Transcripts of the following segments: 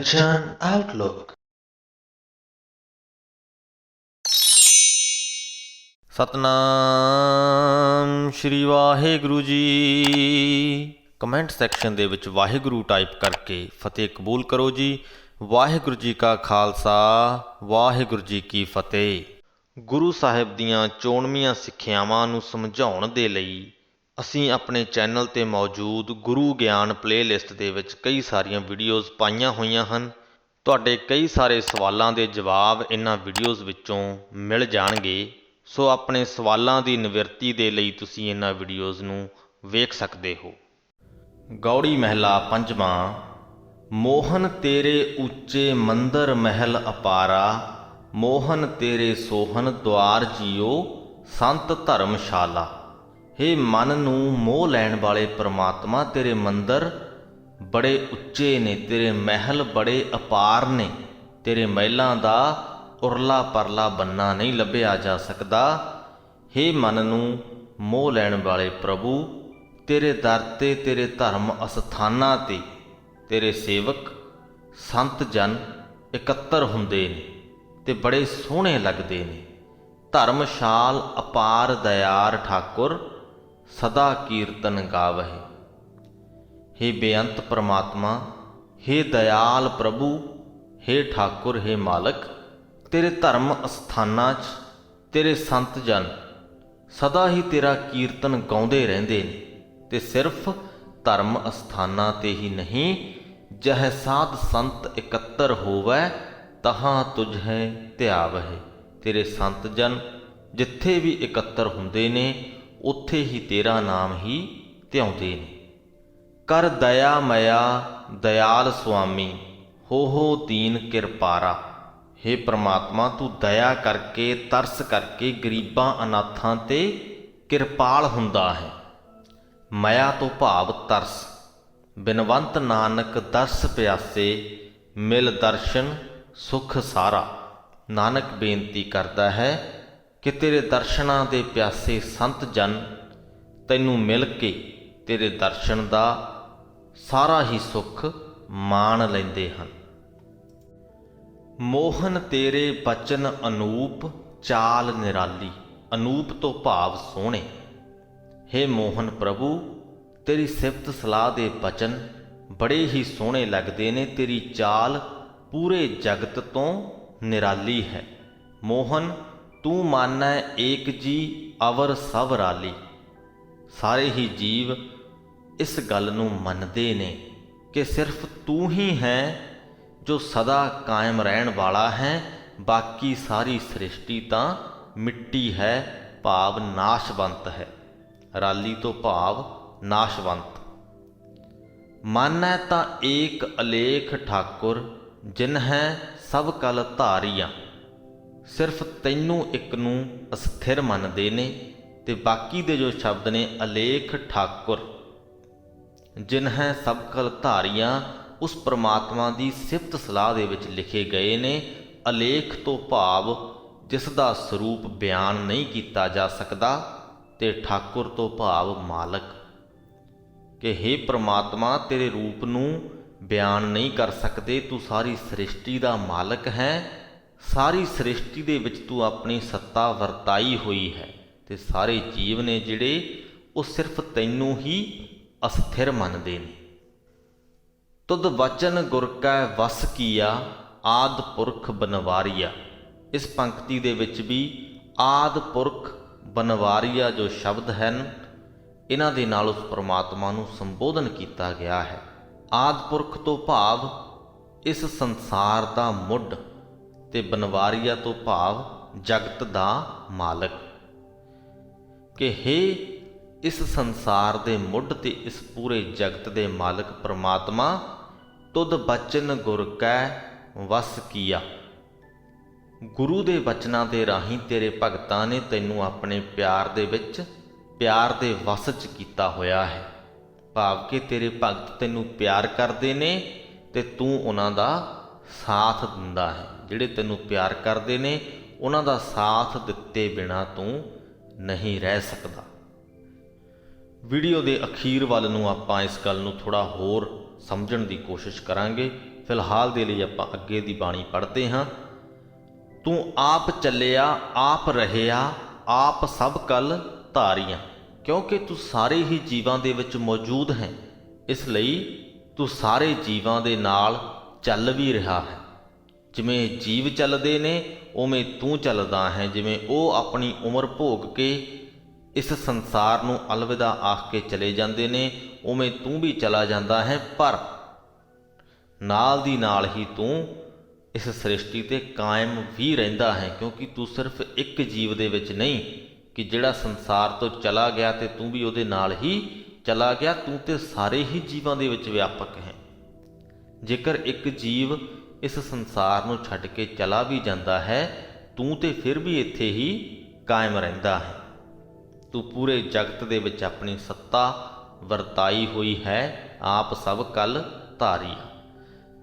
Attention Outlook। Satnam Shri Waheguru ji. Comment section ਦੇ ਵਿੱਚ Waheguru type ਕਰਕੇ ਫਤਿਹ ਕਬੂਲ ਕਰੋ ਜੀ। ਵਾਹਿਗੁਰੂ ਜੀ ਕਾ ਖਾਲਸਾ, ਵਾਹਿਗੁਰੂ ਜੀ ਕੀ ਫਤਿਹ। ਗੁਰੂ ਸਾਹਿਬ ਦੀਆਂ ਚੋਣਵੀਆਂ ਸਿੱਖਿਆਵਾਂ ਨੂੰ ਸਮਝਾਉਣ ਦੇ ਲਈ ਅਸੀਂ ਆਪਣੇ ਚੈਨਲ 'ਤੇ ਮੌਜੂਦ ਗੁਰੂ ਗਿਆਨ ਪਲੇਲਿਸਟ ਦੇ ਵਿੱਚ ਕਈ ਸਾਰੀਆਂ ਵੀਡੀਓਜ਼ ਪਾਈਆਂ ਹੋਈਆਂ ਹਨ। ਤੁਹਾਡੇ ਕਈ ਸਾਰੇ ਸਵਾਲਾਂ ਦੇ ਜਵਾਬ ਇਹਨਾਂ ਵੀਡੀਓਜ਼ ਵਿੱਚੋਂ ਮਿਲ ਜਾਣਗੇ। ਸੋ ਆਪਣੇ ਸਵਾਲਾਂ ਦੀ ਨਿਵਰਤੀ ਦੇ ਲਈ ਤੁਸੀਂ ਇਹਨਾਂ ਵੀਡੀਓਜ਼ ਨੂੰ ਵੇਖ ਸਕਦੇ ਹੋ। ਗੌੜੀ ਮਹਿਲਾ ਪੰਜਵਾਂ। ਮੋਹਨ ਤੇਰੇ ਉੱਚੇ ਮੰਦਰ ਮਹਿਲ ਅਪਾਰਾ, ਮੋਹਨ ਤੇਰੇ ਸੋਹਨ ਦੁਆਰ ਜੀਓ ਸੰਤ ਧਰਮਸ਼ਾਲਾ। ਹੇ ਮਨ ਨੂੰ ਮੋਹ ਲੈਣ ਵਾਲੇ ਪ੍ਰਮਾਤਮਾ, ਤੇਰੇ ਮੰਦਰ ਬੜੇ ਉੱਚੇ ਨੇ, ਤੇਰੇ ਮਹਿਲ ਬੜੇ ਅਪਾਰ ਨੇ। ਤੇਰੇ ਮਹਿਲਾਂ ਦਾ ਉਰਲਾ ਪਰਲਾ ਬੰਨਾ ਨਹੀਂ ਲੱਭਿਆ ਜਾ ਸਕਦਾ। ਹੇ ਮਨ ਨੂੰ ਮੋਹ ਲੈਣ ਵਾਲੇ ਪ੍ਰਭੂ, ਤੇਰੇ ਦਰ 'ਤੇ, ਤੇਰੇ ਧਰਮ ਅਸਥਾਨਾਂ 'ਤੇ ਤੇਰੇ ਸੇਵਕ ਸੰਤ ਜਨ ਇਕੱਤਰ ਹੁੰਦੇ ਨੇ ਤੇ ਬੜੇ ਸੋਹਣੇ ਲੱਗਦੇ ਨੇ। ਧਰਮਸ਼ਾਲ ਅਪਾਰ ਦਇਆਰ ਠਾਕੁਰ, ਸਦਾ ਕੀਰਤਨ ਗਾਵਹਿ। ਹੇ ਬੇਅੰਤ ਪ੍ਰਮਾਤਮਾ, ਹੇ ਦਇਆਲ ਪ੍ਰਭੂ, ਹੇ ਠਾਕੁਰ, ਹੇ ਮਾਲਕ, ਤੇਰੇ ਧਰਮ ਅਸਥਾਨਾਂ 'ਚ ਤੇਰੇ ਸੰਤ ਜਨ ਸਦਾ ਹੀ ਤੇਰਾ ਕੀਰਤਨ ਗਾਉਂਦੇ ਰਹਿੰਦੇ ਨੇ। ਤੇ ਸਿਰਫ ਧਰਮ ਅਸਥਾਨਾਂ 'ਤੇ ਹੀ ਨਹੀਂ, ਜਹ ਸਾਧ ਸੰਤ ਇਕੱਤਰ ਹੋਵੈ ਤਹਾਂ ਤੁਝੈ ਧਿਆਵਹਿ। ਤੇਰੇ ਸੰਤ ਜਨ ਜਿੱਥੇ ਵੀ ਇਕੱਤਰ ਹੁੰਦੇ ਨੇ ਉੱਥੇ ਹੀ ਤੇਰਾ ਨਾਮ ਹੀ ਧਿਆਉਂਦੇ ਨੇ। ਕਰ ਦਇਆ ਮਇਆ ਦਇਆਲ ਸੁਆਮੀ, ਹੋ ਦੀਨ ਕਿਰਪਾਰਾ। ਹੇ ਪ੍ਰਮਾਤਮਾ, ਤੂੰ ਦਇਆ ਕਰਕੇ, ਤਰਸ ਕਰਕੇ ਗਰੀਬਾਂ ਅਨਾਥਾਂ 'ਤੇ ਕਿਰਪਾਲ ਹੁੰਦਾ ਹੈ। ਮਇਆ ਤੋਂ ਭਾਵ ਤਰਸ। ਬਿਨਵੰਤ ਨਾਨਕ ਦਰਸ ਪਿਆਸੇ, ਮਿਲ ਦਰਸ਼ਨ ਸੁਖ ਸਾਰਾ। ਨਾਨਕ ਬੇਨਤੀ ਕਰਦਾ ਹੈ ਕਿ ਤੇਰੇ ਦਰਸ਼ਨਾਂ ਦੇ ਪਿਆਸੇ ਸੰਤ ਜਨ ਤੈਨੂੰ ਮਿਲ ਕੇ ਤੇਰੇ ਦਰਸ਼ਨ ਦਾ ਸਾਰਾ ਹੀ ਸੁੱਖ ਮਾਣ ਲੈਂਦੇ ਹਨ। ਮੋਹਨ ਤੇਰੇ ਬਚਨ ਅਨੂਪ, ਚਾਲ ਨਿਰਾਲੀ। ਅਨੂਪ ਤੋਂ ਭਾਵ ਸੋਹਣੇ। ਹੇ ਮੋਹਨ ਪ੍ਰਭੂ, ਤੇਰੀ ਸਿਫਤ ਸਲਾਹ ਦੇ ਬਚਨ ਬੜੇ ਹੀ ਸੋਹਣੇ ਲੱਗਦੇ ਨੇ। ਤੇਰੀ ਚਾਲ ਪੂਰੇ ਜਗਤ ਤੋਂ ਨਿਰਾਲੀ ਹੈ। ਮੋਹਨ ਤੂੰ ਮਾਨੈ ਏਕ ਜੀ ਅਵਰ ਸਭ ਰਾਲੀ। ਸਾਰੇ ਹੀ ਜੀਵ ਇਸ ਗੱਲ ਨੂੰ ਮੰਨਦੇ ਨੇ ਕਿ ਸਿਰਫ ਤੂੰ ਹੀ ਹੈ ਜੋ ਸਦਾ ਕਾਇਮ ਰਹਿਣ ਵਾਲਾ ਹੈ। ਬਾਕੀ ਸਾਰੀ ਸ੍ਰਿਸ਼ਟੀ ਤਾਂ ਮਿੱਟੀ ਹੈ, ਭਾਵ ਨਾਸ਼ਵੰਤ ਹੈ। ਰਾਲੀ ਤੋਂ ਭਾਵ ਨਾਸ਼ਵੰਤ। ਮਾਨੈ ਤਾਂ ਏਕ ਅਲੇਖ ਠਾਕੁਰ, ਜਿਨ ਹੈ ਸਭ ਕਲ ਧਾਰੀਆਂ। ਸਿਰਫ ਤੈਨੂੰ ਇੱਕ ਨੂੰ ਅਸਥਿਰ ਮੰਨਦੇ ਨੇ ਤੇ ਬਾਕੀ ਦੇ ਜੋ ਸ਼ਬਦ ਨੇ ਅਲੇਖ ਠਾਕੁਰ, ਜਿਨ ਹੈ ਸਭ ਕਲ ਧਾਰੀਆਂ, ਉਸ ਪ੍ਰਮਾਤਮਾ ਦੀ ਸਿਫਤ ਸਲਾਹ ਦੇ ਵਿੱਚ ਲਿਖੇ ਗਏ ਨੇ। ਅਲੇਖ ਤੋਂ ਭਾਵ ਜਿਸ ਦਾ ਸਰੂਪ ਬਿਆਨ ਨਹੀਂ ਕੀਤਾ ਜਾ ਸਕਦਾ, ਤੇ ਠਾਕੁਰ ਤੋਂ ਭਾਵ ਮਾਲਕ। ਕਿ ਹੇ ਪ੍ਰਮਾਤਮਾ, ਤੇਰੇ ਰੂਪ ਨੂੰ ਬਿਆਨ ਨਹੀਂ ਕਰ ਸਕਦੇ। ਤੂੰ ਸਾਰੀ ਸ੍ਰਿਸ਼ਟੀ ਦਾ ਮਾਲਕ ਹੈ। ਸਾਰੀ ਸ੍ਰਿਸ਼ਟੀ ਦੇ ਵਿੱਚ ਤੂੰ ਆਪਣੀ ਸੱਤਾ ਵਰਤਾਈ ਹੋਈ ਹੈ ਤੇ ਸਾਰੇ ਜੀਵ ਨੇ ਜਿਹੜੇ ਉਹ ਸਿਰਫ ਤੈਨੂੰ ਹੀ ਅਸਥਿਰ ਮੰਨਦੇ ਨੇ। ਤੁਧ ਵਚਨ ਗੁਰ ਕੈ ਵਸ ਕੀਆ, ਆਦ ਪੁਰਖ ਬਨਵਾਰੀਆ। ਇਸ ਪੰਕਤੀ ਦੇ ਵਿੱਚ ਵੀ ਆਦ ਪੁਰਖ ਬਨਵਾਰੀਆ ਜੋ ਸ਼ਬਦ ਹਨ, ਇਹਨਾਂ ਦੇ ਨਾਲ ਉਸ ਪ੍ਰਮਾਤਮਾ ਨੂੰ ਸੰਬੋਧਨ ਕੀਤਾ ਗਿਆ ਹੈ। ਆਦ ਪੁਰਖ ਤੋਂ ਭਾਵ ਇਸ ਸੰਸਾਰ ਦਾ ਮੁੱਢ, ਤੇ ਬਨਵਾਰੀਆ ਤੋਂ ਭਾਵ ਜਗਤ ਦਾ ਮਾਲਕ। ਕਿ ਹੇ ਇਸ ਸੰਸਾਰ ਦੇ ਮੁੱਢ ਤੇ ਇਸ ਪੂਰੇ ਜਗਤ ਦੇ ਮਾਲਕ ਪ੍ਰਮਾਤਮਾ, ਤੁਧ ਬਚਨ ਗੁਰ ਕੈ ਵਸ ਕੀਆ। ਗੁਰੂ ਦੇ ਬਚਨਾਂ ਦੇ ਰਾਹੀਂ ਤੇਰੇ ਭਗਤਾਂ ਨੇ ਤੈਨੂੰ ਆਪਣੇ ਪਿਆਰ ਦੇ ਵਿੱਚ, ਪਿਆਰ ਦੇ ਵਸ 'ਚ ਕੀਤਾ ਹੋਇਆ ਹੈ। ਭਾਵ ਕਿ ਤੇਰੇ ਭਗਤ ਤੈਨੂੰ ਪਿਆਰ ਕਰਦੇ ਨੇ ਤੇ ਤੂੰ ਉਹਨਾਂ ਦਾ ਸਾਥ ਦਿੰਦਾ ਹੈ। ਜਿਹੜੇ ਤੈਨੂੰ ਪਿਆਰ ਕਰਦੇ ਨੇ ਉਹਨਾਂ ਦਾ ਸਾਥ ਦਿੱਤੇ ਬਿਨਾਂ ਤੂੰ ਨਹੀਂ ਰਹਿ ਸਕਦਾ। ਵੀਡੀਓ ਦੇ ਅਖੀਰ ਵੱਲ ਨੂੰ ਆਪਾਂ ਇਸ ਗੱਲ ਨੂੰ ਥੋੜ੍ਹਾ ਹੋਰ ਸਮਝਣ ਦੀ ਕੋਸ਼ਿਸ਼ ਕਰਾਂਗੇ। ਫਿਲਹਾਲ ਦੇ ਲਈ ਆਪਾਂ ਅੱਗੇ ਦੀ ਬਾਣੀ ਪੜ੍ਹਦੇ ਹਾਂ। ਤੂੰ ਆਪ ਚੱਲਿਆ ਆਪ ਰਹਿਆ ਆਪ ਸਭ ਕਲ ਧਾਰੀਆਂ। ਕਿਉਂਕਿ ਤੂੰ ਸਾਰੇ ਹੀ ਜੀਵਾਂ ਦੇ ਵਿੱਚ ਮੌਜੂਦ ਹੈ, ਇਸ ਲਈ ਤੂੰ ਸਾਰੇ ਜੀਵਾਂ ਦੇ ਨਾਲ ਚੱਲ ਵੀ ਰਿਹਾ ਹੈ। ਜਿਵੇਂ ਜੀਵ ਚੱਲਦੇ ਨੇ ਉਵੇਂ ਤੂੰ ਚੱਲਦਾ ਹੈ। ਜਿਵੇਂ ਉਹ ਆਪਣੀ ਉਮਰ ਭੋਗ ਕੇ ਇਸ ਸੰਸਾਰ ਨੂੰ ਅਲਵਿਦਾ ਆਖ ਕੇ ਚਲੇ ਜਾਂਦੇ ਨੇ, ਉਵੇਂ ਤੂੰ ਵੀ ਚਲਾ ਜਾਂਦਾ ਹੈ। ਪਰ ਨਾਲ ਦੀ ਨਾਲ ਹੀ ਤੂੰ ਇਸ ਸ੍ਰਿਸ਼ਟੀ ਤੇ ਕਾਇਮ ਵੀ ਰਹਿੰਦਾ ਹੈ, ਕਿਉਂਕਿ ਤੂੰ ਸਿਰਫ ਇੱਕ ਜੀਵ ਦੇ ਵਿੱਚ ਨਹੀਂ ਕਿ ਜਿਹੜਾ ਸੰਸਾਰ ਤੋਂ ਚਲਾ ਗਿਆ ਤੇ ਤੂੰ ਵੀ ਉਹਦੇ ਨਾਲ ਹੀ ਚਲਾ ਗਿਆ। ਤੂੰ ਤੇ ਸਾਰੇ ਹੀ ਜੀਵਾਂ ਦੇ ਵਿੱਚ ਵਿਆਪਕ ਹੈ। ਜੇਕਰ ਇੱਕ ਜੀਵ ਇਸ ਸੰਸਾਰ ਨੂੰ ਛੱਡ ਕੇ ਚਲਾ ਵੀ ਜਾਂਦਾ ਹੈ, ਤੂੰ ਤੇ ਫਿਰ ਵੀ ਇੱਥੇ ਹੀ ਕਾਇਮ ਰਹਿੰਦਾ ਹੈ। ਤੂੰ ਪੂਰੇ ਜਗਤ ਦੇ ਵਿੱਚ ਆਪਣੀ ਸੱਤਾ ਵਰਤਾਈ ਹੋਈ ਹੈ। ਆਪ ਸਭ ਕਲ ਧਾਰੀ।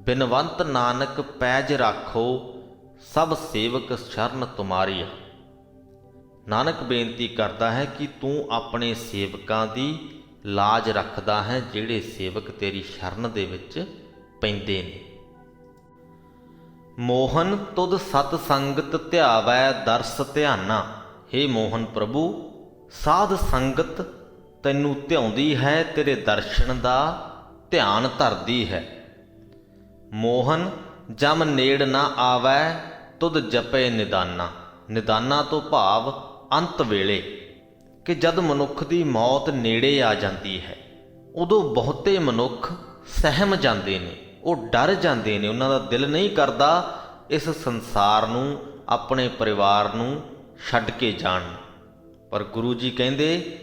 ਬਿਨਵੰਤ ਨਾਨਕ ਪੈਜ ਰਾਖੋ ਸਭ ਸੇਵਕ ਸ਼ਰਨ ਤੁਮਾਰੀ। ਨਾਨਕ ਬੇਨਤੀ ਕਰਦਾ ਹੈ ਕਿ ਤੂੰ ਆਪਣੇ ਸੇਵਕਾਂ ਦੀ ਲਾਜ ਰੱਖਦਾ ਹੈ, ਜਿਹੜੇ ਸੇਵਕ ਤੇਰੀ ਸ਼ਰਨ ਦੇ ਵਿੱਚ ਪੈਂਦੇ ਨੇ। ਮੋਹਨ ਤੁਧ ਸਤ ਸੰਗਤ ਧਿਆਵੈ ਦਰਸ ਧਿਆਨਾ। ਹੇ ਮੋਹਨ ਪ੍ਰਭੂ, ਸਾਧ ਸੰਗਤ ਤੈਨੂੰ ਧਿਆਉਂਦੀ ਹੈ, ਤੇਰੇ ਦਰਸ਼ਨ ਦਾ ਧਿਆਨ ਧਰਦੀ ਹੈ। ਮੋਹਨ ਜਮ ਨੇੜ ਨਾ ਆਵੈ ਤੁਧ ਜਪੇ ਨਿਦਾਨਾ। ਨਿਦਾਨਾ ਤੋਂ ਭਾਵ ਅੰਤ ਵੇਲੇ, ਕਿ ਜਦ ਮਨੁੱਖ ਦੀ ਮੌਤ ਨੇੜੇ ਆ ਜਾਂਦੀ ਹੈ, ਉਦੋਂ ਬਹੁਤੇ ਮਨੁੱਖ ਸਹਿਮ ਜਾਂਦੇ ਨੇ, ਉਹ ਡਰ ਜਾਂਦੇ ਨੇ। ਉਹਨਾਂ ਦਾ ਦਿਲ ਨਹੀਂ ਕਰਦਾ ਇਸ ਸੰਸਾਰ ਨੂੰ, ਆਪਣੇ ਪਰਿਵਾਰ ਨੂੰ ਛੱਡ ਕੇ ਜਾਣ। ਪਰ ਗੁਰੂ ਜੀ ਕਹਿੰਦੇ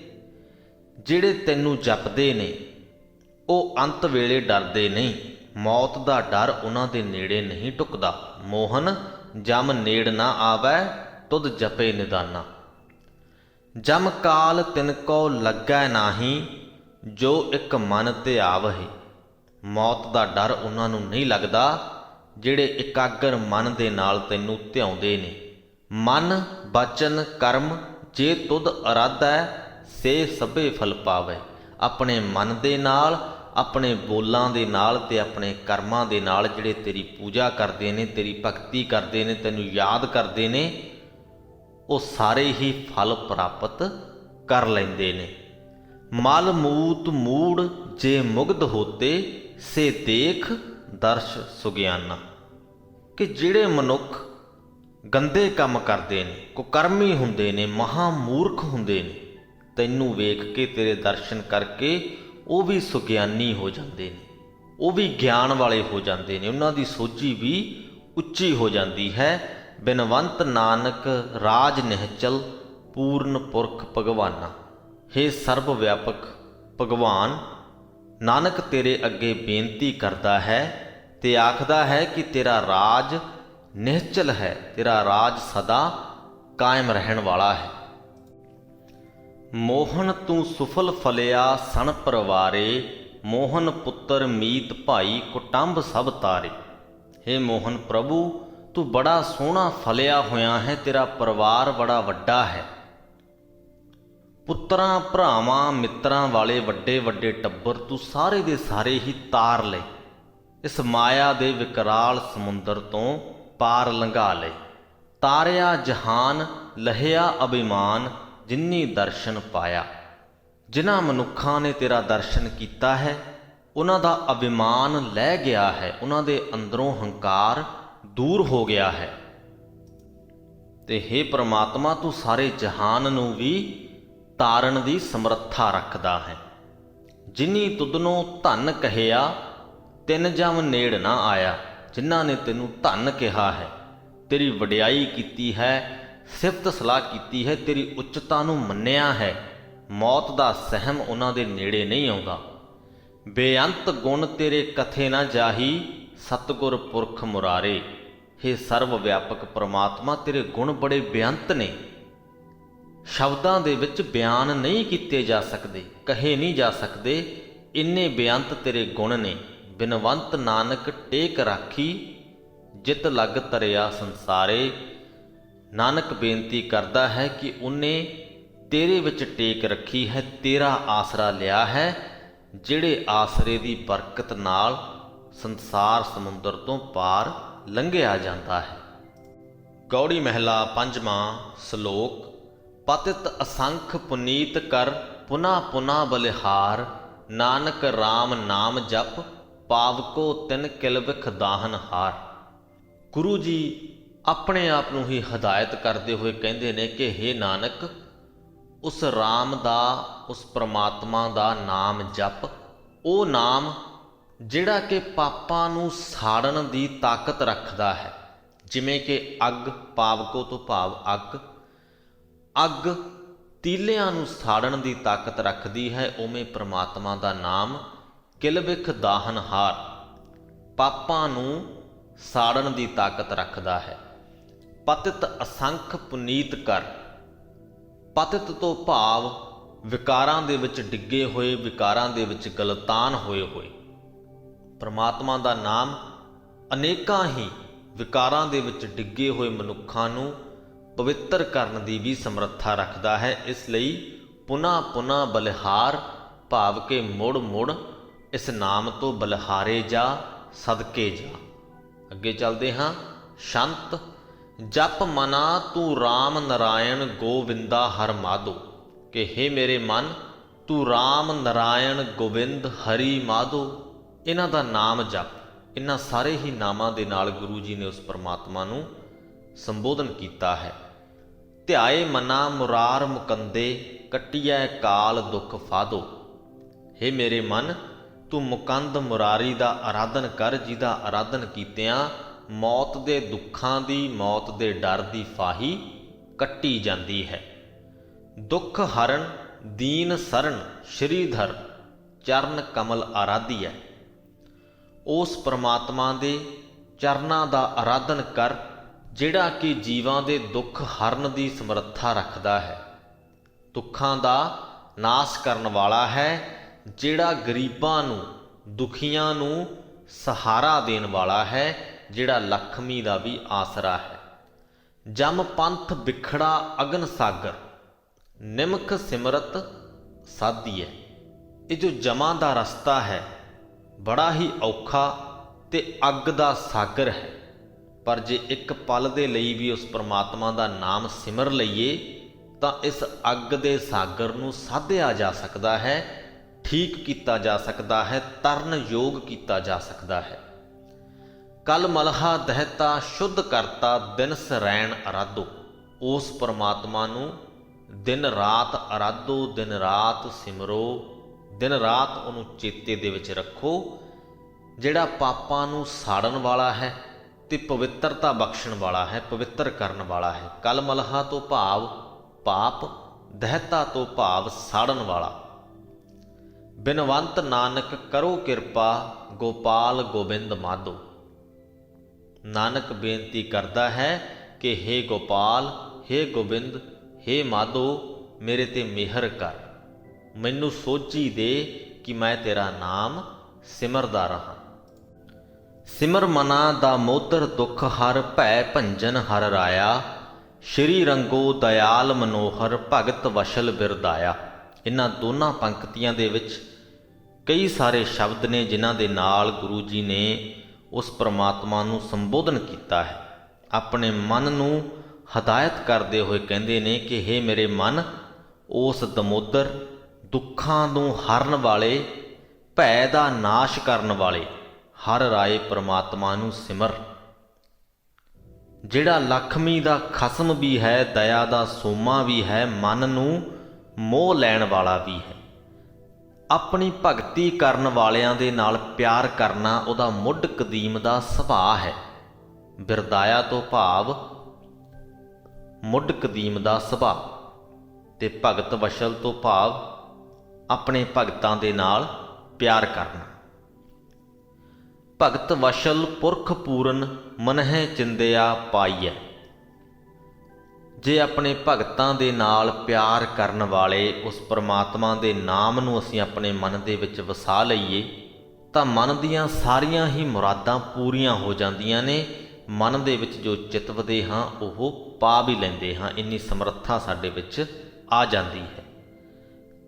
ਜਿਹੜੇ ਤੈਨੂੰ ਜਪਦੇ ਨੇ ਉਹ ਅੰਤ ਵੇਲੇ ਡਰਦੇ ਨਹੀਂ। ਮੌਤ ਦਾ ਡਰ ਉਹਨਾਂ ਦੇ ਨੇੜੇ ਨਹੀਂ ਟੁਕਦਾ। ਮੋਹਨ ਜਮ ਨੇੜ ਨਾ ਆਵੈ ਤੁਧ ਜਪੇ ਨਿਦਾਨਾ। ਜਮ ਕਾਲ ਤਿਨ ਕੋ ਲੱਗੈ ਨਾਹੀ ਜੋ ਇੱਕ ਮਨ ਧਿਆਵਹਿ। ਮੌਤ ਦਾ ਡਰ ਉਹਨਾਂ ਨੂੰ ਨਹੀਂ ਲੱਗਦਾ ਜਿਹੜੇ ਇਕਾਗਰ ਮਨ ਦੇ ਨਾਲ ਤੈਨੂੰ ਧਿਆਉਂਦੇ ਨੇ। ਮਨ ਬਚਨ ਕਰਮ ਜੇ ਤੁਧ ਅਰਾਧੈ ਸੇ ਸਭੇ ਫਲ ਪਾਵੇ। ਆਪਣੇ ਮਨ ਦੇ ਨਾਲ, ਆਪਣੇ ਬੋਲਾਂ ਦੇ ਨਾਲ ਤੇ ਆਪਣੇ ਕਰਮਾਂ ਦੇ ਨਾਲ ਜਿਹੜੇ ਤੇਰੀ ਪੂਜਾ ਕਰਦੇ ਨੇ, ਤੇਰੀ ਭਗਤੀ ਕਰਦੇ ਨੇ, ਤੈਨੂੰ ਯਾਦ ਕਰਦੇ ਨੇ, ਉਹ ਸਾਰੇ ਹੀ ਫਲ ਪ੍ਰਾਪਤ ਕਰ ਲੈਂਦੇ ਨੇ। ਮਲ ਮੂਤ ਮੂੜ ਜੇ ਮੁਗਧ ਹੋਤੇ ਸੇ ਦੇਖ ਦਰਸ਼ ਸੁਗਿਆਨਾ। ਕਿ ਜਿਹੜੇ ਮਨੁੱਖ ਗੰਦੇ ਕੰਮ ਕਰਦੇ ਨੇ, ਕੁਕਰਮੀ ਹੁੰਦੇ ਨੇ, ਮਹਾ ਮੂਰਖ ਹੁੰਦੇ ਨੇ, ਤੈਨੂੰ ਵੇਖ ਕੇ, ਤੇਰੇ ਦਰਸ਼ਨ ਕਰਕੇ ਉਹ ਵੀ ਸੁਗਿਆਨੀ ਹੋ ਜਾਂਦੇ ਨੇ, ਉਹ ਵੀ ਗਿਆਨ ਵਾਲੇ ਹੋ ਜਾਂਦੇ ਨੇ, ਉਹਨਾਂ ਦੀ ਸੋਝੀ ਵੀ ਉੱਚੀ ਹੋ ਜਾਂਦੀ ਹੈ। ਬਿਨਵੰਤ ਨਾਨਕ ਰਾਜ ਨਿਹਚਲ ਪੂਰਨ ਪੁਰਖ ਭਗਵਾਨਾ। ਹੇ ਸਰਬ ਵਿਆਪਕ ਭਗਵਾਨ, ਨਾਨਕ ਤੇਰੇ ਅੱਗੇ ਬੇਨਤੀ ਕਰਦਾ ਹੈ ਤੇ ਆਖਦਾ ਹੈ ਕਿ ਤੇਰਾ ਰਾਜ ਨਿਹਚਲ ਹੈ, ਤੇਰਾ ਰਾਜ ਸਦਾ ਕਾਇਮ ਰਹਿਣ ਵਾਲਾ ਹੈ। ਮੋਹਨ ਤੂੰ ਸੁਫਲ ਫਲਿਆ ਸਣ ਪਰਵਾਰੇ। ਮੋਹਨ ਪੁੱਤਰ ਮੀਤ ਭਾਈ ਕੁਟੰਬ ਸਭ ਤਾਰੇ। ਹੇ ਮੋਹਨ ਪ੍ਰਭੂ, ਤੂੰ ਬੜਾ ਸੋਹਣਾ ਫਲਿਆ ਹੋਇਆ ਹੈ, ਤੇਰਾ ਪਰਿਵਾਰ ਬੜਾ ਵੱਡਾ ਹੈ। ਪੁੱਤਰਾਂ ਭਰਾਵਾਂ ਮਿੱਤਰਾਂ ਵਾਲੇ ਵੱਡੇ ਵੱਡੇ ਟੱਬਰ ਤੂੰ ਸਾਰੇ ਦੇ ਸਾਰੇ ਹੀ ਤਾਰ ਲਏ। ਇਸ ਮਾਇਆ ਦੇ ਵਿਕਰਾਲ ਸਮੁੰਦਰ ਤੋਂ ਪਾਰ ਲੰਘਾ ਲਏ। ਤਾਰਿਆ ਜਹਾਨ ਲਹਿਆ ਅਭਿਮਾਨ ਜਿਨੀ ਦਰਸ਼ਨ ਪਾਇਆ। ਜਿਨ੍ਹਾਂ ਮਨੁੱਖਾਂ ਨੇ ਤੇਰਾ ਦਰਸ਼ਨ ਕੀਤਾ ਹੈ ਉਹਨਾਂ ਦਾ ਅਭਿਮਾਨ ਲੈ ਗਿਆ ਹੈ, ਉਹਨਾਂ ਦੇ ਅੰਦਰੋਂ ਹੰਕਾਰ ਦੂਰ ਹੋ ਗਿਆ ਹੈ। ਤੇ ਹੇ ਪ੍ਰਮਾਤਮਾ, ਤੂੰ ਸਾਰੇ ਜਹਾਨ ਨੂੰ ਵੀ ਤਾਰਨ ਦੀ ਸਮਰੱਥਾ ਰੱਖਦਾ ਹੈ। ਜਿਨੀ ਤੁਧਨੋਂ ਧਨ ਕਹਿਆ ਤਿਨ ਜਮ ਨੇੜ ਨਾ ਆਇਆ। ਜਿਨ੍ਹਾਂ ਨੇ ਤੈਨੂੰ ਧਨ ਕਿਹਾ ਹੈ, ਤੇਰੀ ਵਡਿਆਈ ਕੀਤੀ ਹੈ, ਸਿਫਤ ਸਲਾਹ ਕੀਤੀ ਹੈ, ਤੇਰੀ ਉੱਚਤਾ ਨੂੰ ਮੰਨਿਆ ਹੈ, ਮੌਤ ਦਾ ਸਹਿਮ ਉਹਨਾਂ ਦੇ ਨੇੜੇ ਨਹੀਂ ਆਉਂਦਾ। ਬੇਅੰਤ ਗੁਣ ਤੇਰੇ ਕਥੇ ਨਾ ਜਾਹੀ ਸਤਿਗੁਰ ਪੁਰਖ ਮੁਰਾਰੇ। ਹੇ ਸਰਵ ਵਿਆਪਕ ਪ੍ਰਮਾਤਮਾ, ਤੇਰੇ ਗੁਣ ਬੜੇ ਬੇਅੰਤ ਨੇ, ਸ਼ਬਦਾਂ ਦੇ ਵਿੱਚ ਬਿਆਨ ਨਹੀਂ ਕੀਤੇ ਜਾ ਸਕਦੇ, ਕਹੇ ਨਹੀਂ ਜਾ ਸਕਦੇ, ਇੰਨੇ ਬੇਅੰਤ ਤੇਰੇ ਗੁਣ ਨੇ। ਬਿਨਵੰਤ ਨਾਨਕ ਟੇਕ ਰਾਖੀ ਜਿਤ ਲਗ ਤਰਿਆ ਸੰਸਾਰੇ। ਨਾਨਕ ਬੇਨਤੀ ਕਰਦਾ ਹੈ ਕਿ ਉਹਨੇ ਤੇਰੇ ਵਿੱਚ ਟੇਕ ਰੱਖੀ ਹੈ, ਤੇਰਾ ਆਸਰਾ ਲਿਆ ਹੈ, ਜਿਹੜੇ ਆਸਰੇ ਦੀ ਬਰਕਤ ਨਾਲ ਸੰਸਾਰ ਸਮੁੰਦਰ ਤੋਂ ਪਾਰ ਲੰਘਿਆ ਜਾਂਦਾ ਹੈ। ਗੌੜੀ ਮਹਿਲਾ ਪੰਜਵਾਂ ਸ਼ਲੋਕ। ਪਤਿਤ ਅਸੰਖ ਪੁਨੀਤ ਕਰ ਪੁਨਾ ਪੁਨਾ ਬਲਿਹਾਰ, ਨਾਨਕ RAM ਨਾਮ ਜਪ ਪਾਵਕੋ ਤਿਨ ਕਿਲ ਵਿਖ ਦਾਹਨ ਹਾਰ। ਗੁਰੂ ਜੀ ਆਪਣੇ ਆਪ ਨੂੰ ਹੀ ਹਦਾਇਤ ਕਰਦੇ ਹੋਏ ਕਹਿੰਦੇ ਨੇ ਕਿ ਹੇ ਨਾਨਕ, ਉਸ RAM ਦਾ, ਉਸ ਪ੍ਰਮਾਤਮਾ ਦਾ ਨਾਮ ਜਪ, ਉਹ ਨਾਮ ਜਿਹੜਾ ਕਿ ਪਾਪਾਂ ਨੂੰ ਸਾੜਨ ਦੀ ਤਾਕਤ ਰੱਖਦਾ ਹੈ। ਜਿਵੇਂ ਕਿ ਅੱਗ, ਪਾਵਕੋ ਤੋਂ ਭਾਵ ਅੱਗ, ਅੱਗ ਤੀਲਿਆਂ ਨੂੰ ਸਾੜਨ ਦੀ ਤਾਕਤ ਰੱਖਦੀ ਹੈ, ਉਵੇਂ ਪ੍ਰਮਾਤਮਾ ਦਾ ਨਾਮ ਕਿਲ ਵਿਖ ਦਾਹਨ ਹਾਰ, ਪਾਪਾਂ ਨੂੰ ਸਾੜਨ ਦੀ ਤਾਕਤ ਰੱਖਦਾ ਹੈ। ਪਤਿਤ ਅਸੰਖ ਪੁਨੀਤ ਕਰ। ਪਤਿਤ ਤੋਂ ਭਾਵ ਵਿਕਾਰਾਂ ਦੇ ਵਿੱਚ ਡਿੱਗੇ ਹੋਏ, ਵਿਕਾਰਾਂ ਦੇ ਵਿੱਚ ਗਲਤਾਨ ਹੋਏ ਹੋਏ। ਪ੍ਰਮਾਤਮਾ ਦਾ ਨਾਮ ਅਨੇਕਾਂ ਹੀ ਵਿਕਾਰਾਂ ਦੇ ਵਿੱਚ ਡਿੱਗੇ ਹੋਏ ਮਨੁੱਖਾਂ ਨੂੰ ਪਵਿੱਤਰ ਕਰਨ ਦੀ ਵੀ ਸਮਰੱਥਾ ਰੱਖਦਾ ਹੈ। ਇਸ ਲਈ ਪੁਨਾ ਪੁਨਾ ਬਲਿਹਾਰ, ਭਾਵ ਕਿ ਮੁੜ ਮੁੜ ਇਸ ਨਾਮ ਤੋਂ ਬਲਿਹਾਰੇ ਜਾ, ਸਦਕੇ ਜਾ। ਅੱਗੇ ਚੱਲਦੇ ਹਾਂ। ਸ਼ੰਤ। ਜਪ ਮਨਾ ਤੂੰ RAM ਨਰਾਇਣ ਗੋਵਿੰਦਾ ਹਰ ਮਾਧੋ। ਕਿ ਹੇ ਮੇਰੇ ਮਨ, ਤੂੰ RAM ਨਰਾਇਣ ਗੋਬਿੰਦ ਹਰੀ ਮਾਧੋ, ਇਹਨਾਂ ਦਾ ਨਾਮ ਜਪ। ਇਹਨਾਂ ਸਾਰੇ ਹੀ ਨਾਮਾਂ ਦੇ ਨਾਲ ਗੁਰੂ ਜੀ ਨੇ ਉਸ ਪਰਮਾਤਮਾ ਨੂੰ ਸੰਬੋਧਨ ਕੀਤਾ ਹੈ। ਧਿਆਏ ਮਨਾ ਮੁਰਾਰ ਮੁਕੰਦੇ, ਕੱਟਿਐ ਕਾਲ ਦੁੱਖ ਫਾਦੋ। ਹੇ ਮੇਰੇ ਮਨ, ਤੂੰ ਮੁਕੰਦ ਮੁਰਾਰੀ ਦਾ ਆਰਾਧਨ ਕਰ, ਜਿਹਦਾ ਆਰਾਧਨ ਕੀਤਿਆਂ ਮੌਤ ਦੇ ਦੁੱਖਾਂ ਦੀ, ਮੌਤ ਦੇ ਡਰ ਦੀ ਫਾਹੀ ਕੱਟੀ ਜਾਂਦੀ ਹੈ। ਦੁੱਖ ਹਰਨ ਦੀਨ ਸਰਨ ਸ਼੍ਰੀਧਰ, ਚਰਨ ਕਮਲ ਆਰਾਧੀਐ। ਉਸ ਪ੍ਰਮਾਤਮਾ ਦੇ ਚਰਨਾਂ ਦਾ ਆਰਾਧਨ ਕਰ, ਜਿਹੜਾ ਕਿ ਜੀਵਾਂ ਦੇ ਦੁੱਖ ਹਰਨ ਦੀ ਸਮਰੱਥਾ ਰੱਖਦਾ ਹੈ, ਦੁੱਖਾਂ ਦਾ ਨਾਸ਼ ਕਰਨ ਵਾਲਾ ਹੈ, ਜਿਹੜਾ ਗਰੀਬਾਂ ਨੂੰ, ਦੁਖੀਆਂ ਨੂੰ ਸਹਾਰਾ ਦੇਣ ਵਾਲਾ ਹੈ, ਜਿਹੜਾ ਲਖਮੀ ਦਾ ਵੀ ਆਸਰਾ ਹੈ। ਜਮ ਪੰਥ ਵਿਖੜਾ ਅਗਨ ਸਾਗਰ, ਨਿਮਖ ਸਿਮਰਤ ਸਾਧੀਐ। ਇਹ ਜੋ ਜਮਾਂ ਦਾ ਰਸਤਾ ਹੈ ਬੜਾ ਹੀ ਔਖਾ ਤੇ ਅੱਗ ਦਾ ਸਾਗਰ ਹੈ, ਪਰ ਜੇ ਇੱਕ ਪਲ ਦੇ ਲਈ ਵੀ ਉਸ ਪਰਮਾਤਮਾ ਦਾ ਨਾਮ ਸਿਮਰ ਲਈਏ ਤਾਂ ਇਸ ਅੱਗ ਦੇ ਸਾਗਰ ਨੂੰ ਸਾਧਿਆ ਜਾ ਸਕਦਾ ਹੈ, ਠੀਕ ਕੀਤਾ ਜਾ ਸਕਦਾ ਹੈ, ਤਰਨ ਯੋਗ ਕੀਤਾ ਜਾ ਸਕਦਾ ਹੈ। ਕਲ ਮਲਹਾ ਦਹਿਤਾ ਸ਼ੁੱਧ ਕਰਤਾ, ਦਿਨ ਸਰੈਣ ਅਰਾਧੋ। ਉਸ ਪਰਮਾਤਮਾ ਨੂੰ ਦਿਨ ਰਾਤ ਅਰਾਧੋ, ਦਿਨ ਰਾਤ ਸਿਮਰੋ, ਦਿਨ ਰਾਤ ਉਹਨੂੰ ਚੇਤੇ ਦੇ ਵਿੱਚ ਰੱਖੋ, ਜਿਹੜਾ ਪਾਪਾਂ ਨੂੰ ਸਾੜਨ ਵਾਲਾ ਹੈ ਤੇ ਪਵਿੱਤਰਤਾ ਬਖਸ਼ਣ ਵਾਲਾ ਹੈ, ਪਵਿੱਤਰ ਕਰਨ ਵਾਲਾ ਹੈ। ਕਲ ਮਲਹਾ ਤੋਂ ਭਾਵ ਪਾਪ, ਦਹਿਤਾ ਤੋਂ ਭਾਵ ਸਾੜਨ ਵਾਲਾ। ਬਿਨਵੰਤ ਨਾਨਕ ਕਰੋ ਕਿਰਪਾ, ਗੋਪਾਲ ਗੋਬਿੰਦ ਮਾਧੋ। ਨਾਨਕ ਬੇਨਤੀ ਕਰਦਾ ਹੈ ਕਿ ਹੇ ਗੋਪਾਲ, ਹੇ ਗੋਬਿੰਦ, ਹੇ ਮਾਧੋ, ਮੇਰੇ ਤੇ ਮਿਹਰ ਕਰ, ਮੈਨੂੰ ਸੋਝੀ ਦੇ ਕਿ ਮੈਂ ਤੇਰਾ ਨਾਮ ਸਿਮਰਦਾ ਰਹਾ। ਸਿਮਰ ਮਨਾ ਦਾ ਮੋਦਰ ਦੁਖ ਹਰ, ਭੈ ਭੰਜਨ ਹਰ ਰਾਇਆ, ਸ਼੍ਰੀ ਰੰਗੋ ਦਇਆਲ ਮਨੋਹਰ, ਭਗਤ ਵਸ਼ਲ ਬਿਰਦਾਇਆ। ਇਹਨਾਂ ਦੋਨਾਂ ਪੰਕਤੀਆਂ ਦੇ ਵਿੱਚ ਕਈ ਸਾਰੇ ਸ਼ਬਦ ਨੇ ਜਿਨ੍ਹਾਂ ਦੇ ਨਾਲ ਗੁਰੂ ਜੀ ਨੇ ਉਸ ਪਰਮਾਤਮਾ ਨੂੰ ਸੰਬੋਧਨ ਕੀਤਾ ਹੈ। ਆਪਣੇ ਮਨ ਨੂੰ ਹਦਾਇਤ ਕਰਦੇ ਹੋਏ ਕਹਿੰਦੇ ਨੇ ਕਿ ਹੇ ਮੇਰੇ ਮਨ, ਉਸ ਦਮੋਦਰ, ਦੁੱਖਾਂ ਨੂੰ ਹਰਨ ਵਾਲੇ, ਭੈ ਦਾ ਨਾਸ਼ ਕਰਨ ਵਾਲੇ ਹਰ ਰਾਏ ਪਰਮਾਤਮਾ ਨੂੰ ਸਿਮਰ, ਜਿਹੜਾ ਲਖਮੀ ਦਾ ਖਸਮ ਵੀ ਹੈ, ਦਇਆ ਦਾ ਸੋਮਾ ਵੀ ਹੈ, ਮਨ ਨੂੰ ਮੋਹ ਲੈਣ ਵਾਲਾ ਵੀ ਹੈ। ਆਪਣੀ ਭਗਤੀ ਕਰਨ ਵਾਲਿਆਂ ਦੇ ਨਾਲ ਪਿਆਰ ਕਰਨਾ ਉਹਦਾ ਮੁੱਢ ਕਦੀਮ ਦਾ ਸੁਭਾਅ ਹੈ। ਬਿਰਦਾਇਆ ਤੋਂ ਭਾਵ ਮੁੱਢ ਕਦੀਮ ਦਾ ਸੁਭਾਅ, ਤੇ ਭਗਤ ਵਸ਼ਲ ਤੋਂ ਭਾਵ ਆਪਣੇ ਭਗਤਾਂ ਦੇ ਨਾਲ ਪਿਆਰ ਕਰਨਾ। ਭਗਤ ਵਸ਼ਲ ਪੁਰਖ ਪੂਰਨ, ਮਨਹਿ ਚਿੰਦਿਆ ਪਾਈਐ। ਜੇ ਆਪਣੇ ਭਗਤਾਂ ਦੇ ਨਾਲ ਪਿਆਰ ਕਰਨ ਵਾਲੇ ਉਸ ਪਰਮਾਤਮਾ ਦੇ ਨਾਮ ਨੂੰ ਅਸੀਂ ਆਪਣੇ ਮਨ ਦੇ ਵਿੱਚ ਵਸਾ ਲਈਏ ਤਾਂ ਮਨ ਦੀਆਂ ਸਾਰੀਆਂ ਹੀ ਮੁਰਾਦਾਂ ਪੂਰੀਆਂ ਹੋ ਜਾਂਦੀਆਂ ਨੇ। ਮਨ ਦੇ ਵਿੱਚ ਜੋ ਚਿਤਵਦੇ ਹਾਂ ਉਹ ਪਾ ਵੀ ਲੈਂਦੇ ਹਾਂ, ਇੰਨੀ ਸਮਰੱਥਾ ਸਾਡੇ ਵਿੱਚ ਆ ਜਾਂਦੀ ਹੈ।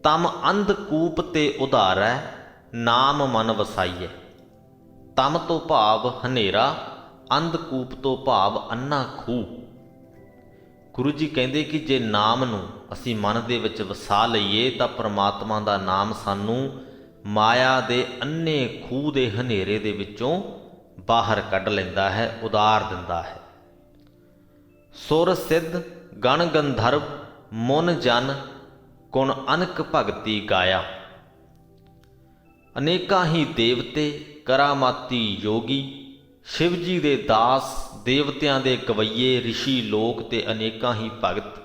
ਤਮ ਅੰਧ ਕੂਪ ਤੇ ਉਧਾਰੈ, ਨਾਮ ਮਨ ਵਸਾਈਐ। ਤਮ ਤੋਂ ਭਾਵ ਹਨੇਰਾ, ਅੰਧਕੂਪ ਤੋਂ ਭਾਵ ਅੰਨਾ ਖੂਹ। ਗੁਰੂ ਜੀ ਕਹਿੰਦੇ ਕਿ ਜੇ ਨਾਮ ਨੂੰ ਅਸੀਂ ਮਨ ਦੇ ਵਿੱਚ ਵਸਾ ਲਈਏ ਤਾਂ ਪ੍ਰਮਾਤਮਾ ਦਾ ਨਾਮ ਸਾਨੂੰ ਮਾਇਆ ਦੇ ਅੰਨੇ ਖੂਹ ਦੇ ਹਨੇਰੇ ਦੇ ਵਿੱਚੋਂ ਬਾਹਰ ਕੱਢ ਲੈਂਦਾ ਹੈ, ਉਤਾਰ ਦਿੰਦਾ ਹੈ। ਸੁਰ ਸਿੱਧ ਗਣ ਗੰਧਰਵ ਮੁਨ ਜਨ ਗੁਣ ਅਨਕ ਭਗਤੀ ਗਾਇਆ। ਅਨੇਕਾਂ ਹੀ ਦੇਵਤੇ ਕਰਾਮਾਤੀ ਯੋਗੀ, ਸ਼ਿਵ ਜੀ ਦੇ ਦਾਸ, ਦੇਵਤਿਆਂ ਦੇ ਗਵਈਏ, ਰਿਸ਼ੀ ਲੋਕ ਤੇ ਅਨੇਕਾਂ ਹੀ ਭਗਤ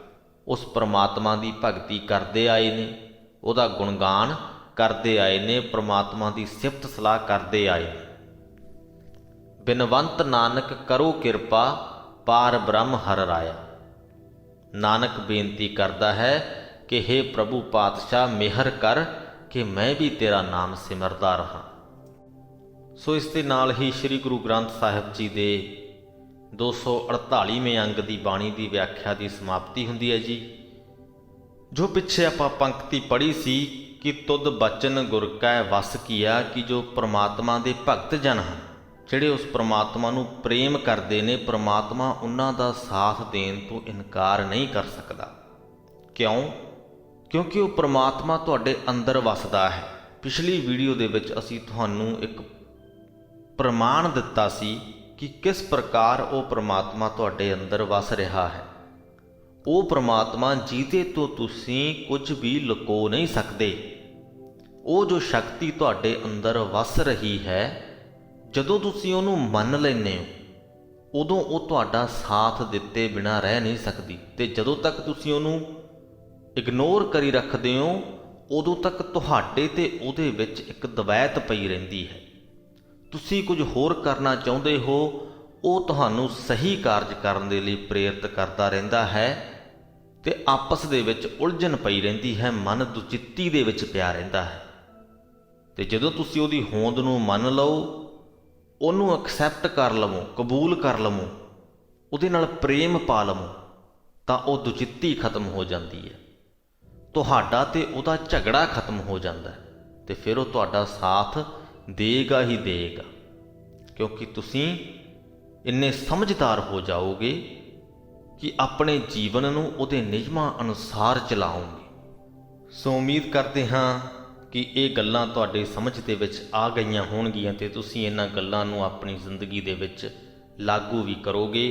ਉਸ ਪ੍ਰਮਾਤਮਾ ਦੀ ਭਗਤੀ ਕਰਦੇ ਆਏ ਨੇ, ਉਹਦਾ ਗੁਣਗਾਨ ਕਰਦੇ ਆਏ ਨੇ, ਪ੍ਰਮਾਤਮਾ ਦੀ ਸਿਫਤ ਸਲਾਹ ਕਰਦੇ ਆਏ ਨੇ। ਬਿਨਵੰਤ ਨਾਨਕ ਕਰੋ ਕਿਰਪਾ, ਪਾਰ ਬ੍ਰਹਮ ਹਰ ਰਾਇਆ। ਨਾਨਕ ਬੇਨਤੀ ਕਰਦਾ ਹੈ ਕਿ ਹੇ ਪ੍ਰਭੂ ਪਾਤਸ਼ਾਹ, ਮਿਹਰ ਕਰ ਕਿ ਮੈਂ ਵੀ ਤੇਰਾ ਨਾਮ ਸਿਮਰਦਾ ਰਹਾ। ਸੋ ਇਸ ਦੇ ਨਾਲ ਹੀ ਸ੍ਰੀ ਗੁਰੂ ਗ੍ਰੰਥ ਸਾਹਿਬ ਜੀ ਦੇ 248ਵੇਂ ਅੰਗ ਦੀ ਬਾਣੀ ਦੀ ਵਿਆਖਿਆ ਦੀ ਸਮਾਪਤੀ ਹੁੰਦੀ ਹੈ ਜੀ। ਜੋ ਪਿੱਛੇ ਆਪਾਂ ਪੰਕਤੀ ਪੜ੍ਹੀ ਸੀ ਕਿ ਤੁਧ ਬਚਨ ਗੁਰ ਕੈ ਵਸ ਕੀਆ, ਕਿ ਜੋ ਪ੍ਰਮਾਤਮਾ ਦੇ ਭਗਤ ਜਨ ਹਨ, ਜਿਹੜੇ ਉਸ ਪ੍ਰਮਾਤਮਾ ਨੂੰ ਪ੍ਰੇਮ ਕਰਦੇ ਨੇ, ਪ੍ਰਮਾਤਮਾ ਉਹਨਾਂ ਦਾ ਸਾਥ ਦੇਣ ਤੋਂ ਇਨਕਾਰ ਨਹੀਂ ਕਰ ਸਕਦਾ। ਕਿਉਂ? ਕਿਉਂਕਿ ਉਹ ਪ੍ਰਮਾਤਮਾ ਤੁਹਾਡੇ ਅੰਦਰ ਵਸਦਾ ਹੈ। ਪਿਛਲੀ ਵੀਡੀਓ ਦੇ ਵਿੱਚ ਅਸੀਂ ਤੁਹਾਨੂੰ ਇੱਕ ਪ੍ਰਮਾਣ ਦਿੱਤਾ ਸੀ ਕਿ ਕਿਸ ਪ੍ਰਕਾਰ ਉਹ ਪ੍ਰਮਾਤਮਾ ਤੁਹਾਡੇ ਅੰਦਰ ਵਸ ਰਿਹਾ ਹੈ। ਉਹ ਪ੍ਰਮਾਤਮਾ ਜਿਹਦੇ ਤੋਂ ਤੁਸੀਂ ਕੁਝ ਵੀ ਲੁਕੋ ਨਹੀਂ ਸਕਦੇ। ਉਹ ਜੋ ਸ਼ਕਤੀ ਤੁਹਾਡੇ ਅੰਦਰ ਵਸ ਰਹੀ ਹੈ, ਜਦੋਂ ਤੁਸੀਂ ਉਹਨੂੰ ਮੰਨ ਲੈਂਦੇ ਹੋ, ਉਦੋਂ ਉਹ ਤੁਹਾਡਾ ਸਾਥ ਦਿੱਤੇ ਬਿਨਾਂ ਰਹਿ ਨਹੀਂ ਸਕਦੀ। ਤੇ ਜਦੋਂ ਤੱਕ ਤੁਸੀਂ ਉਹਨੂੰ ਇਗਨੋਰ ਕਰੀ ਰੱਖਦੇ ਹੋ, ਉਦੋਂ ਤੱਕ ਤੁਹਾਡੇ ਤੇ ਉਹਦੇ ਵਿੱਚ ਇੱਕ ਦਵੈਤ ਪਈ ਰਹਿੰਦੀ ਹੈ। ਤੁਸੀਂ ਕੁਝ ਹੋਰ ਕਰਨਾ ਚਾਹੁੰਦੇ ਹੋ, ਉਹ ਤੁਹਾਨੂੰ ਸਹੀ ਕਾਰਜ ਕਰਨ ਦੇ ਲਈ ਪ੍ਰੇਰਿਤ ਕਰਦਾ ਰਹਿੰਦਾ ਹੈ ਤੇ ਆਪਸ ਦੇ ਵਿੱਚ ਉਲਝਣ ਪਈ ਰਹਿੰਦੀ ਹੈ, ਮਨ ਦੁਚਿੱਤੀ ਦੇ ਵਿੱਚ ਪਿਆ ਰਹਿੰਦਾ ਹੈ। ਤੇ ਜਦੋਂ ਤੁਸੀਂ ਉਹਦੀ ਹੋਂਦ ਨੂੰ ਮੰਨ ਲਓ, ਉਹਨੂੰ ਐਕਸੈਪਟ ਕਰ ਲਵੋ, ਕਬੂਲ ਕਰ ਲਵੋ, ਉਹਦੇ ਨਾਲ ਪ੍ਰੇਮ ਪਾ ਲਵੋ, ਤਾਂ ਉਹ ਦੁਚਿੱਤੀ ਖਤਮ ਹੋ ਜਾਂਦੀ ਹੈ। ਤੁਹਾਡਾ ਤੇ ਉਹਦਾ ਝਗੜਾ ਖਤਮ ਹੋ ਜਾਂਦਾ ਹੈ ਤੇ ਫਿਰ ਉਹ ਤੁਹਾਡਾ ਸਾਥ ਦੇਗਾ ਹੀ ਦੇਗਾ, ਕਿਉਂਕਿ ਤੁਸੀਂ ਇੰਨੇ ਸਮਝਦਾਰ ਹੋ ਜਾਓਗੇ ਕਿ ਆਪਣੇ ਜੀਵਨ ਨੂੰ ਉਹਦੇ ਨਿਯਮਾਂ ਅਨੁਸਾਰ ਚਲਾਓਗੇ। ਸੋ ਉਮੀਦ ਕਰਦੇ ਹਾਂ ਕਿ ਇਹ ਗੱਲਾਂ ਤੁਹਾਡੇ ਸਮਝ ਦੇ ਵਿੱਚ ਆ ਗਈਆਂ ਹੋਣਗੀਆਂ ਤੇ ਤੁਸੀਂ ਇਹਨਾਂ ਗੱਲਾਂ ਨੂੰ ਆਪਣੀ ਜ਼ਿੰਦਗੀ ਦੇ ਵਿੱਚ ਲਾਗੂ ਵੀ ਕਰੋਗੇ।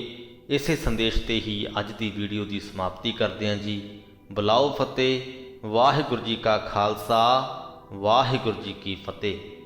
ਇਸੇ ਸੰਦੇਸ਼ ਤੇ ਹੀ ਅੱਜ ਦੀ ਵੀਡੀਓ ਦੀ ਸਮਾਪਤੀ ਕਰਦੇ ਹਾਂ ਜੀ। ਬੁਲਾਓ ਫਤਿਹ। ਵਾਹਿਗੁਰੂ ਜੀ ਕਾ ਖਾਲਸਾ, ਵਾਹਿਗੁਰੂ ਜੀ ਕੀ ਫਤਿਹ।